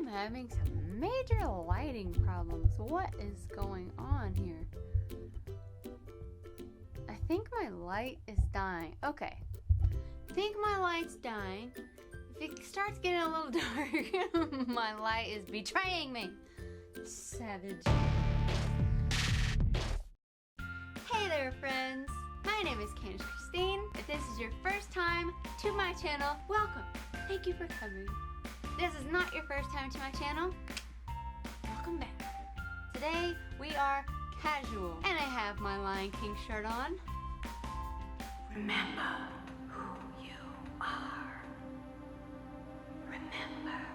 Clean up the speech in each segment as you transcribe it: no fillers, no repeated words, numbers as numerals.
having some major lighting problems. What is going on here? I think my light is dying. Okay. I think my light's dying. If it starts getting a little dark, my light is betraying me. Savage. Hey there, friends. My name is Candace Christine. If this is your first time to my channel, welcome. Thank you for coming. If this is not your first time to my channel, welcome back. Today we are casual, and I have my Lion King shirt on. Remember who you are. Remember.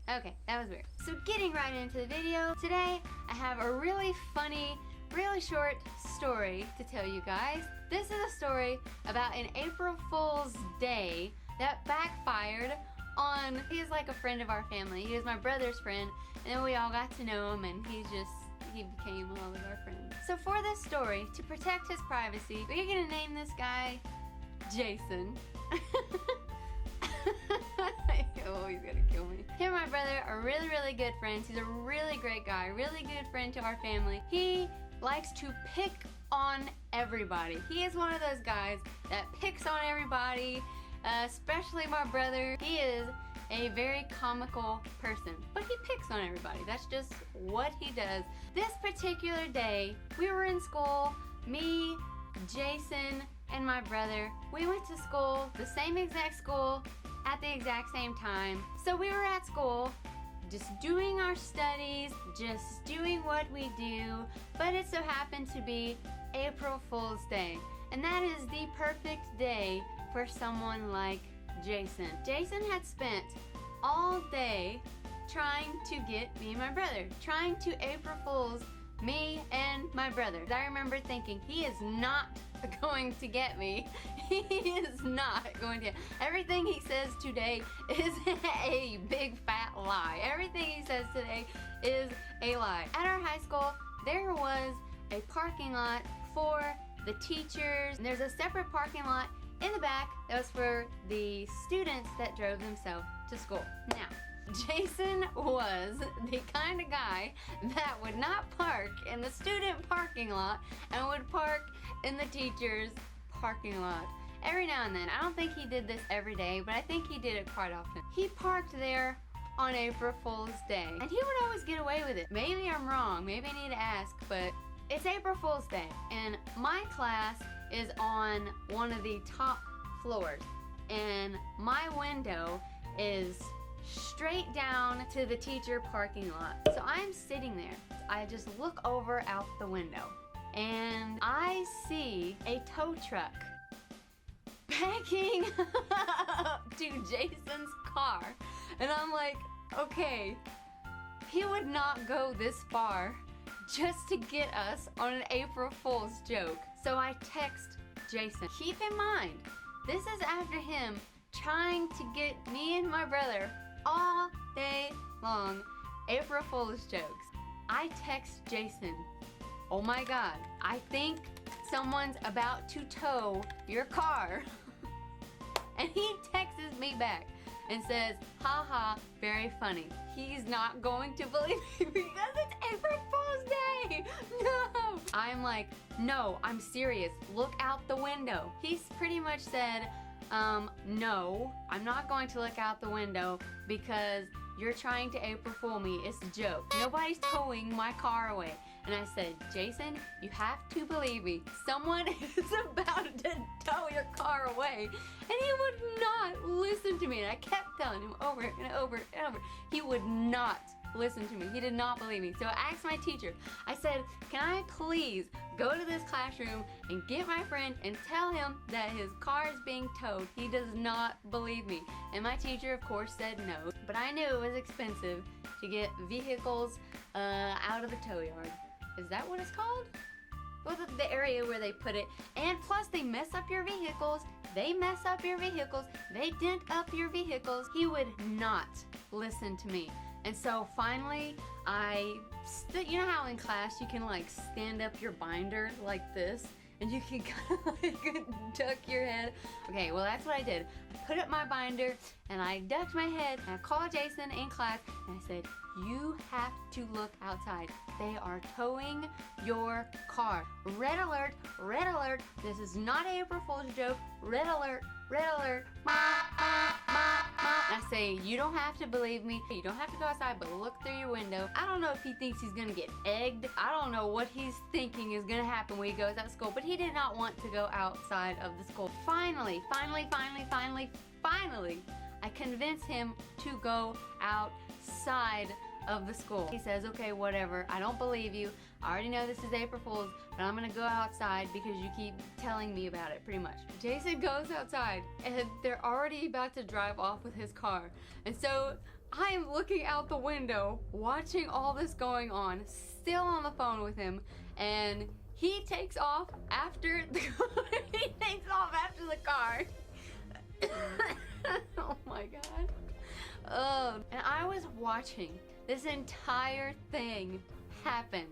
Okay, that was weird. So getting right into the video, today I have a really funny, really short story to tell you guys. This is a story about an April Fool's Day that backfired on, he is like a friend of our family. He was my brother's friend, and then we all got to know him, and he became all of our friends. So for this story, to protect his privacy, we're gonna name this guy Jason. Oh, he's gonna kill me. Him and my brother are really, really good friends. He's a really great guy, really good friend to our family. He likes to pick on everybody. He is one of those guys that picks on everybody, especially my brother. He is a very comical person, but he picks on everybody. That's just what he does. This particular day, we were in school, me, Jason, and my brother. We went to school, the same exact school, at the exact same time. So we were at school, just doing our studies, just doing what we do, but it so happened to be April Fool's Day. And that is the perfect day for someone like Jason. Jason had spent all day trying to get me and my brother, trying to April Fool's me and my brother. I remember thinking, he is not going to get me. He is not going to. Everything he says today is a big fat lie. Everything he says today is a lie. At our high school, there was a parking lot for the teachers. There's a separate parking lot in the back that was for the students that drove themselves to school. Now, Jason was the kind of guy that would not park in the student parking lot and would park in the teacher's parking lot. Every now and then. I don't think he did this every day, but I think he did it quite often. He parked there on April Fool's Day, and he would always get away with it. Maybe I'm wrong, maybe I need to ask, but it's April Fool's Day, and my class is on one of the top floors, and my window is straight down to the teacher parking lot. So I'm sitting there. I just look over out the window, and I see a tow truck backing up to Jason's car. And I'm like, okay, he would not go this far just to get us on an April Fool's joke. So I text Jason. Keep in mind, this is after him trying to get me and my brother all day long April Fool's jokes. I text Jason, oh my God, I think someone's about to tow your car. And he texts me back and says, haha, very funny. He's not going to believe me because it's April Fool's Day. No. I'm like, no, I'm serious. Look out the window. He's pretty much said, no, I'm not going to look out the window because you're trying to April Fool me. It's a joke. Nobody's towing my car away. And I said, Jason, you have to believe me. Someone is about to tow your car away. And he would not listen to me. And I kept telling him over and over and over. He would not listen to me. He did not believe me. So I asked my teacher, I said, can I please go to this classroom and get my friend and tell him that his car is being towed? He does not believe me. And my teacher, of course, said no. But I knew it was expensive to get vehicles out of the tow yard. Is that what it's called? Well, the area where they put it. And plus, they mess up your vehicles. They mess up your vehicles. They dent up your vehicles. He would not listen to me. And so finally, you know how in class you can like stand up your binder like this and you can kind of like duck your head. Okay, well that's what I did. I put up my binder and I ducked my head and I called Jason in class and I said, you have to look outside. They are towing your car. Red alert, red alert. This is not an April Fool's joke. Red alert, red alert. Ma, ma, ma, ma. I say, you don't have to believe me. You don't have to go outside, but look through your window. I don't know if he thinks he's gonna get egged. I don't know what he's thinking is gonna happen when he goes out of school, but he did not want to go outside of the school. Finally, I convinced him to go outside of the school. He says, okay, whatever, I don't believe you. I already know this is April Fool's, but I'm gonna go outside because you keep telling me about it, pretty much. Jason goes outside and they're already about to drive off with his car. And so I am looking out the window, watching all this going on, still on the phone with him, and he takes off after the car. Oh my God. And I was watching this entire thing happen.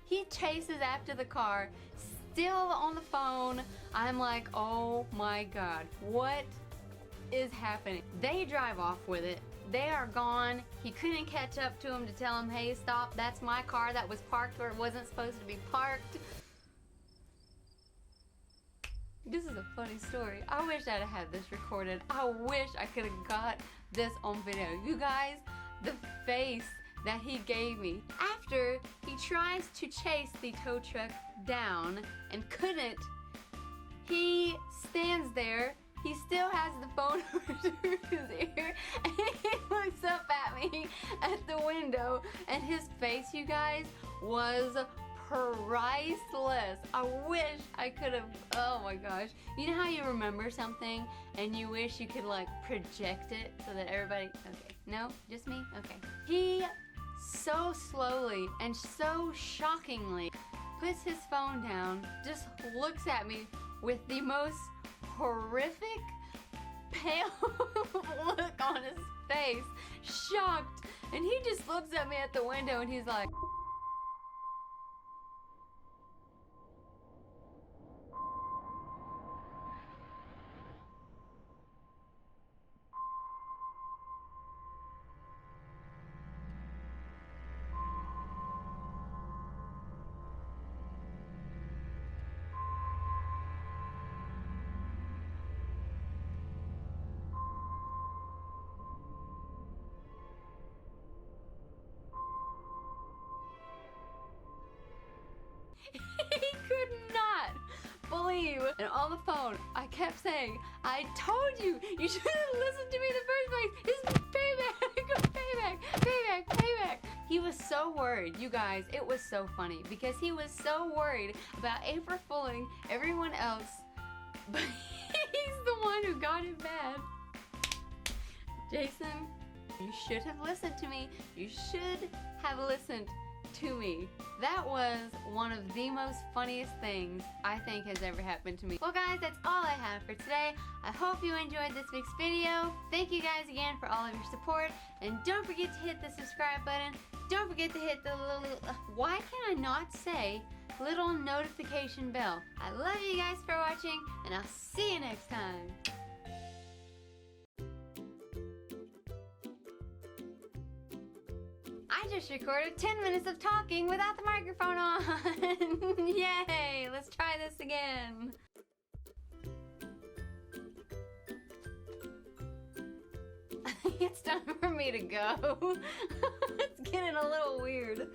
He chases after the car, still on the phone. I'm like, oh my God, what is happening? They drive off with it. They are gone. He couldn't catch up to him to tell him, hey, stop, that's my car that was parked where it wasn't supposed to be parked. This is a funny story. I wish I'd have had this recorded. I wish I could have got this on video. You guys, the face that he gave me after he tries to chase the tow truck down and couldn't. He stands there. He still has the phone to his ear and he looks up at me at the window and his face, you guys, was priceless. I wish I could have, oh my gosh. You know how you remember something and you wish you could like project it so that everybody, okay, no, just me? Okay. He so slowly and so shockingly puts his phone down, just looks at me with the most horrific pale look on his face, shocked, and he just looks at me at the window and he's like, he could not believe. And on the phone, I kept saying, I told you, you should have listened to me in the first place. This is payback, payback, payback, payback. He was so worried, you guys. It was so funny because he was so worried about April fooling everyone else, but he's the one who got it bad. Jason, you should have listened to me. You should have listened to me. That was one of the most funniest things I think has ever happened to me. Well guys, that's all I have for today. I hope you enjoyed this week's video. Thank you guys again for all of your support, and don't forget to hit the subscribe button. Don't forget to hit the little, why can I not say little notification bell? I love you guys for watching, and I'll see you next time. I just recorded 10 minutes of talking without the microphone on. Yay! Let's try this again. It's time for me to go. It's getting a little weird.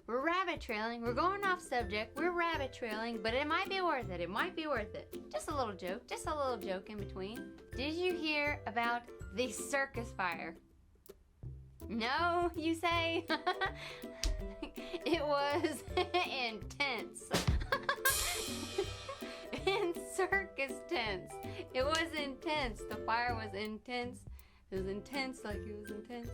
We're rabbit trailing. We're going off subject. We're rabbit trailing, but it might be worth it. It might be worth it. Just a little joke. Just a little joke in between. Did you hear about the circus fire? No, you say? It was intense. In circus tents. It was intense. The fire was intense. It was intense like it was intense.